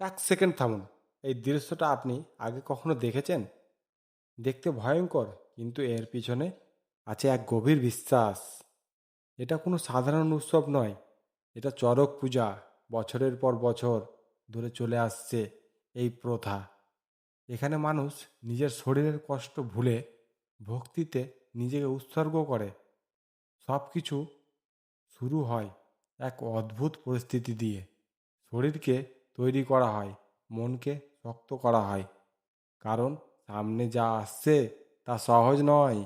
1 second থামুন। এই দৃশ্যটা আপনি আগে কখনো দেখেছেন? দেখতে ভয়ঙ্কর, কিন্তু এর পিছনে আছে এক গভীর বিশ্বাস। এটা কোনো সাধারণ উৎসব নয়, এটা চড়ক পূজা। বছরের পর বছর ধরে চলে আসছে এই প্রথা। এখানে মানুষ নিজের শরীরের কষ্ট ভুলে ভক্তিতে নিজেকে উৎসর্গ করে। সব কিছু শুরু হয় এক অদ্ভুত পরিস্থিতি দিয়ে। শরীরকে তৈরি করা হয়, মনকে শক্ত করা হয়, কারণ সামনে যা আসছে তা সহজ নয়।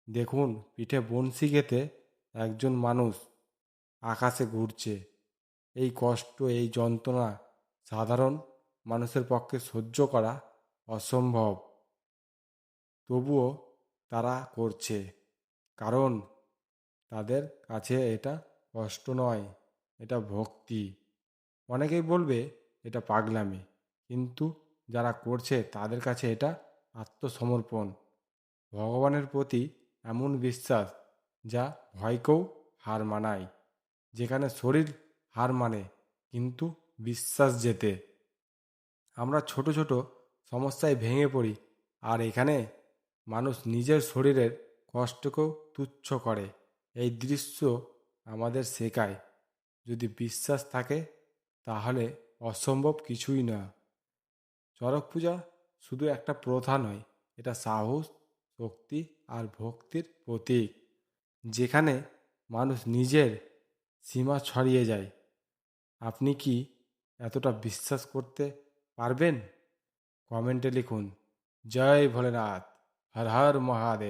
দেখুন, পিঠে বনশি গেঁথে একজন মানুষ আকাশে ঘুরছে। এই কষ্ট, এই যন্ত্রণা সাধারণ মানুষের পক্ষে সহ্য করা অসম্ভব। তবুও তারা করছে, কারণ তাদের কাছে এটা কষ্ট নয়, এটা ভক্তি। অনেকেই বলবে এটা পাগলামি, কিন্তু যারা করছে তাদের কাছে এটা আত্মসমর্পণ। ভগবানের প্রতি এমন বিশ্বাস যা ভয়কেও হার মানায়। যেখানে শরীর হার মানে, কিন্তু বিশ্বাস জেতে। আমরা ছোট ছোট সমস্যায় ভেঙে পড়ি, আর এখানে মানুষ নিজের শরীরের কষ্টকেও তুচ্ছ করে। এই দৃশ্য আমাদের শেখায়, যদি বিশ্বাস থাকে তাহলে অসম্ভব কিছুই না। চড়ক পূজা শুধু একটা প্রথা নয়, এটা সাহস, শক্তি আর ভক্তির প্রতীক। যেখানে মানুষ নিজের সীমা ছড়িয়ে যায়। আপনি কি এতটা বিশ্বাস করতে পারবেন? কমেন্টে লিখুন। জয় ভোলেনাথ, হর হর মহাদেব।